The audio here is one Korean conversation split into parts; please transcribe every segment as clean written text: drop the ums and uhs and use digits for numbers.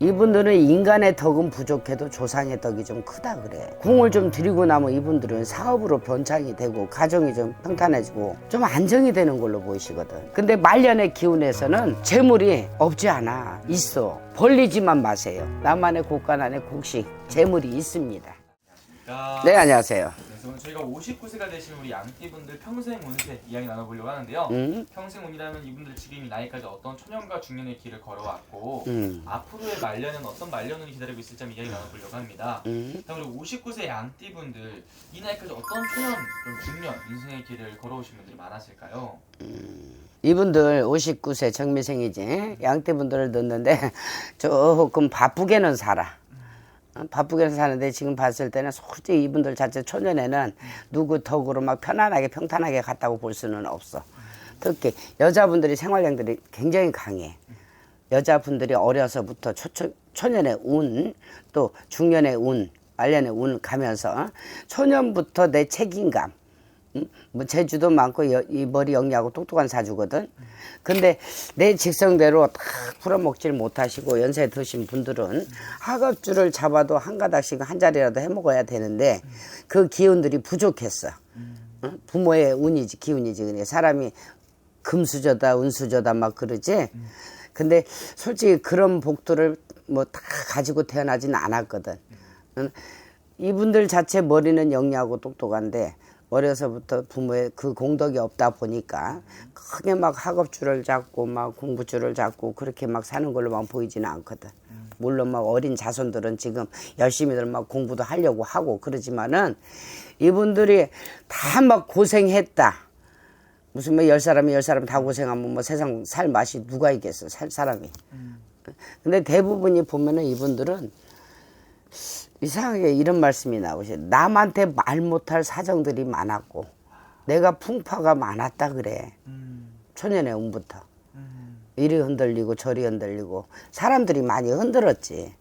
이분들은 인간의 덕은 부족해도 조상의 덕이 좀 크다 그래. 공을 좀 들이고 나면 이분들은 사업으로 변창이 되고 가정이 좀 평탄해지고 좀 안정이 되는 걸로 보이시거든. 근데 말년의 기운에서는 재물이 없지 않아. 있어. 벌리지만 마세요. 나만의 곳간 안에 곡식 재물이 있습니다. 네, 안녕하세요. 그래서 오늘 저희가 59세가 되신 우리 양띠분들 평생 운세 이야기 나눠보려고 하는데요. 평생 운이라면 이분들 지금 이 나이까지 어떤 초년과 중년의 길을 걸어왔고 앞으로의 말년은 어떤 말년운이 기다리고 있을지 한번 이야기 나눠보려고 합니다. 자, 우리 59세 양띠분들 이 나이까지 어떤 초년, 좀 중년 인생의 길을 걸어오신 분들이 많았을까요? 이분들 59세 정미생이지. 양띠분들을 넣는데 조금 바쁘게는 살아. 바쁘게 사는데 지금 봤을 때는 솔직히 이분들 자체 초년에는 누구 덕으로 막 편안하게 평탄하게 갔다고 볼 수는 없어. 특히 여자분들이 생활량들이 굉장히 강해. 여자분들이 어려서부터 초년의 운, 또 중년의 운, 말년의 운 가면서 초년부터 내 책임감, 뭐 재주도 많고 이 머리 영리하고 똑똑한 사주거든. 근데 내 직성대로 다 풀어먹질 못하시고 연세 드신 분들은 학업주를 잡아도 한 가닥씩 한 자리라도 해먹어야 되는데 그 기운들이 부족했어. 부모의 운이지 기운이지. 그래 사람이 금수저다 운수저다 막 그러지. 근데 솔직히 그런 복들을 뭐 다 가지고 태어나진 않았거든. 이분들 자체 머리는 영리하고 똑똑한데 어려서부터 부모의 그 공덕이 없다 보니까 크게 막 학업줄을 잡고 막 공부줄을 잡고 그렇게 막 사는 걸로만 보이지는 않거든. 물론 막 어린 자손들은 지금 열심히들 막 공부도 하려고 하고 그러지만은 이분들이 다 막 고생했다. 무슨 뭐 10사람 다 고생하면 뭐 세상 살 맛이 누가 있겠어, 살 사람이. 근데 대부분이 보면은 이분들은 이상하게 이런 말씀이 나오셔. 남한테 말 못할 사정들이 많았고 내가 풍파가 많았다 그래. 초년의 운부터 이리 흔들리고 저리 흔들리고 사람들이 많이 흔들었지.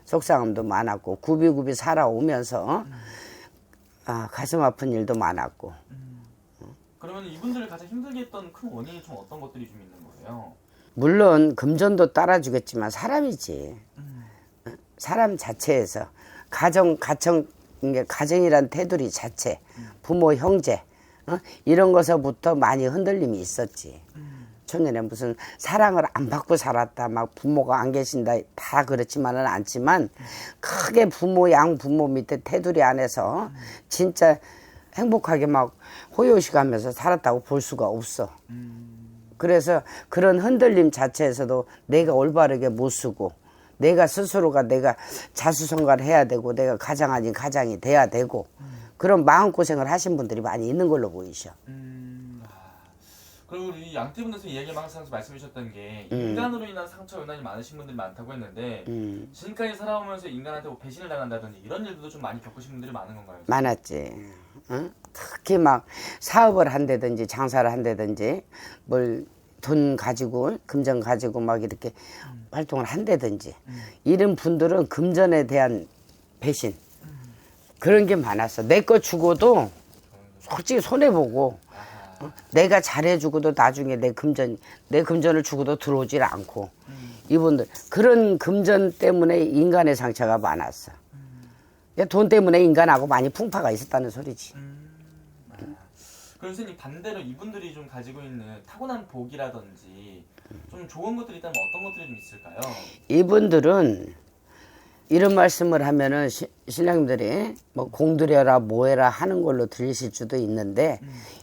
속상함도 많았고 굽이굽이 살아오면서 가슴 아픈 일도 많았고. 그러면 이분들을 가장 힘들게 했던 큰 원인이 좀 어떤 것들이 좀 있는 거예요? 물론 금전도 따라주겠지만 사람이지. 사람 자체에서 가정이란 테두리 자체, 부모, 형제, 이런 것서부터 많이 흔들림이 있었지. 초년에 무슨 사랑을 안 받고 살았다, 막 부모가 안 계신다, 다 그렇지만은 않지만, 크게 부모, 양부모 밑에 테두리 안에서 진짜 행복하게 막 호요시 가면서 살았다고 볼 수가 없어. 그래서 그런 흔들림 자체에서도 내가 올바르게 못 쓰고, 내가 스스로가 내가 자수성가를 해야 되고 내가 가장 아닌 가장이 돼야 되고 그런 마음고생을 하신 분들이 많이 있는 걸로 보이셔. 그리고 우리 양띠분들께서 이야기 항상 말씀해 주셨던 게 인간으로 인한 상처 연한이 많으신 분들이 많다고 했는데 지금까지 살아오면서 인간한테 뭐 배신을 당한다든지 이런 일들도 좀 많이 겪으신 분들이 많은 건가요? 많았지. 특히 막 사업을 한다든지 장사를 한다든지 뭘 돈 가지고 금전 가지고 막 이렇게 활동을 한다든지 이런 분들은 금전에 대한 배신 그런 게 많았어. 내 거 주고도 솔직히 손해보고 내가 잘해주고도 나중에 내 금전을 주고도 들어오질 않고 이분들 그런 금전 때문에 인간의 상처가 많았어. 돈 때문에 인간하고 많이 풍파가 있었다는 소리지. 그럼 선생님 반대로 이분들이 좀 가지고 있는 타고난 복이라든지 좀 좋은 것들이 있다면 어떤 것들이 좀 있을까요? 이분들은 이런 말씀을 하면은 신령님들이 뭐 공들여라 뭐해라 하는 걸로 들리실 수도 있는데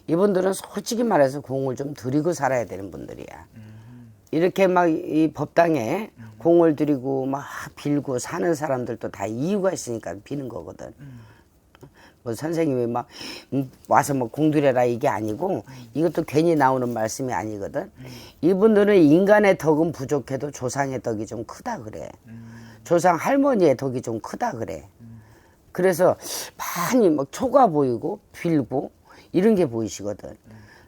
이분들은 솔직히 말해서 공을 좀 들이고 살아야 되는 분들이야. 이렇게 막 이 법당에 공을 들이고 막 빌고 사는 사람들도 다 이유가 있으니까 비는 거거든. 뭐 선생님이 막 와서 뭐 공들여라 이게 아니고 이것도 괜히 나오는 말씀이 아니거든. 이분들은 인간의 덕은 부족해도 조상의 덕이 좀 크다 그래. 조상 할머니의 덕이 좀 크다 그래. 그래서 많이 막 초가 보이고 빌고 이런 게 보이시거든.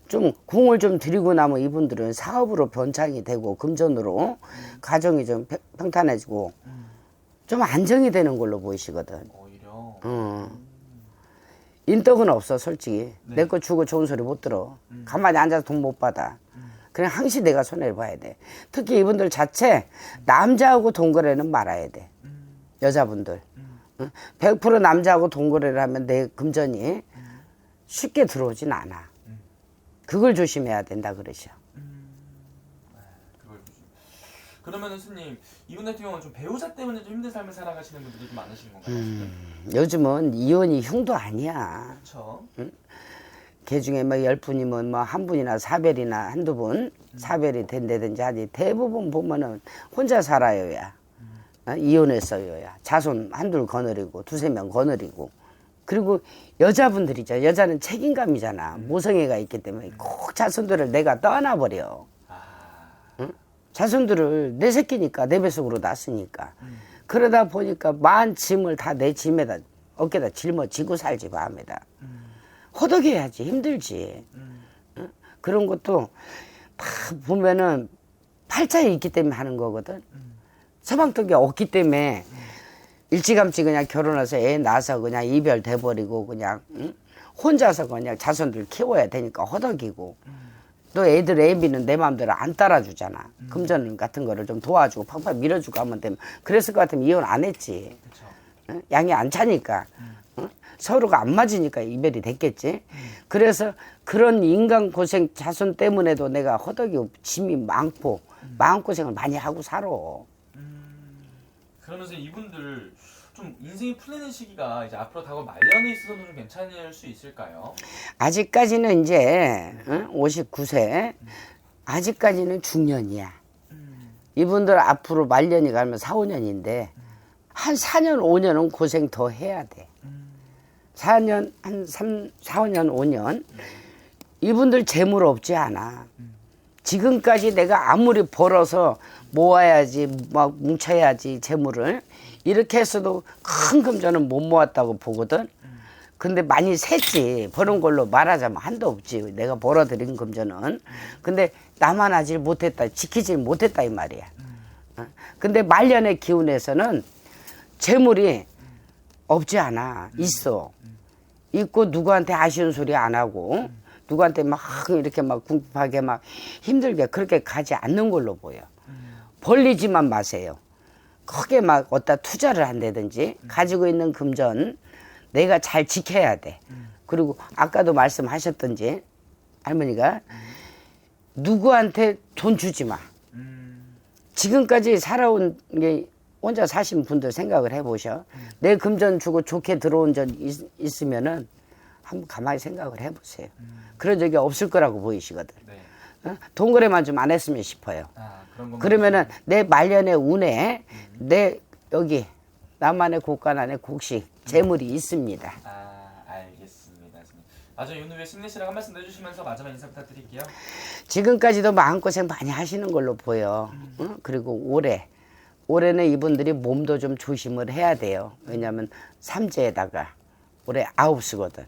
좀 공을 좀 들이고 나면 이분들은 사업으로 변창이 되고 금전으로 가정이 좀 평탄해지고 좀 안정이 되는 걸로 보이시거든. 오히려. 인덕은 없어 솔직히. 네. 내 거 주고 좋은 소리 못 들어. 가만히 앉아서 돈 못 받아. 그냥 항시 내가 손해를 봐야 돼. 특히 이분들 자체 남자하고 동거래는 말아야 돼. 여자분들. 100% 남자하고 동거래를 하면 내 금전이 쉽게 들어오진 않아. 그걸 조심해야 된다 그러죠. 그러면은 스님, 이분 같은 경우는 좀 배우자 때문에 좀 힘든 삶을 살아가시는 분들이 좀 많으신 건가요? 요즘은 이혼이 흉도 아니야. 그렇죠. 걔 중에 뭐 10분이면 뭐 한 분이나 사별이나 한두 분 사별이 된다든지 하지, 대부분 보면은 혼자 살아요야. 이혼했어요야. 자손 한둘 거느리고 두세 명 거느리고. 그리고 여자분들이죠. 여자는 책임감이잖아. 모성애가 있기 때문에 꼭 자손들을 내가 떠나버려. 응? 자손들을 내 새끼니까, 내 뱃속으로 낳았으니까. 그러다 보니까 만 짐을 다 내 짐에다, 어깨다 짊어지고 살지, 마음에다. 호덕해야지, 힘들지. 응? 그런 것도 다 보면은 팔자에 있기 때문에 하는 거거든. 서방떡이 없기 때문에 일찌감치 그냥 결혼해서 애 낳아서 그냥 이별돼버리고 그냥, 응? 혼자서 그냥 자손들 키워야 되니까 호덕이고. 또 애들 애비는 내 마음대로 안 따라주잖아. 금전 같은 거를 좀 도와주고 팍팍 밀어주고 하면 되면, 그랬을 것 같으면 이혼 안 했지. 응? 양이 안 차니까. 응? 서로가 안 맞으니까 이별이 됐겠지. 그래서 그런 인간 고생 자손 때문에도 내가 허덕이고 짐이 많고 마음고생을 많이 하고 살아. 그러면서 이분들 좀 인생이 풀리는 시기가 이제 앞으로 다가올 말년에 있어서는 좀 괜찮을 수 있을까요? 아직까지는 이제 59세 아직까지는 중년이야. 이분들 앞으로 말년이 가면 4, 5년인데 한 4년, 5년은 고생 더 해야 돼. 4년, 한 3, 4, 5년, 5년. 이분들 재물 없지 않아. 지금까지 내가 아무리 벌어서 모아야지, 막 뭉쳐야지, 재물을. 이렇게 해서도 큰 금전은 못 모았다고 보거든. 근데 많이 샜지. 버는 걸로 말하자면 한도 없지. 내가 벌어들인 금전은. 근데 나만 하질 못했다, 지키질 못했다, 이 말이야. 근데 말년의 기운에서는 재물이 없지 않아. 있어. 있고 누구한테 아쉬운 소리 안 하고 누구한테 막 이렇게 막 궁핍하게 막 힘들게 그렇게 가지 않는 걸로 보여. 벌리지만 마세요. 크게 막 어디다 투자를 한다든지 가지고 있는 금전 내가 잘 지켜야 돼. 그리고 아까도 말씀하셨던지 할머니가 누구한테 돈 주지 마. 지금까지 살아온 게 혼자 사신 분들 생각을 해보셔. 내 금전 주고 좋게 들어온 적 있으면은 한번 가만히 생각을 해보세요. 그런 적이 없을 거라고 보이시거든. 네. 동거래만 좀 안 했으면 싶어요. 그러면은 내 말년의 운에 내 여기 나만의 곳간 안에 곡식 재물이 있습니다. 알겠습니다. 나중에 오늘 왜 힘내시라고 한 말씀 해주시면서 마지막 인사 부탁드릴게요. 지금까지도 마음고생 많이 하시는 걸로 보여. 그리고 올해는 이분들이 몸도 좀 조심을 해야 돼요. 왜냐하면 삼재에다가 올해 9수거든.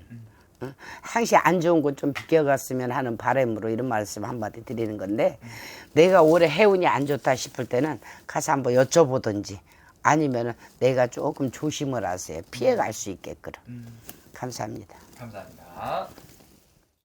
항시 안 좋은 곳 좀 비껴갔으면 하는 바람으로 이런 말씀 한마디 드리는 건데, 내가 올해 해운이 안 좋다 싶을 때는 가서 한번 여쭤보든지 아니면 내가 조금 조심을 하세요. 피해갈 수 있게끔. 감사합니다. 감사합니다.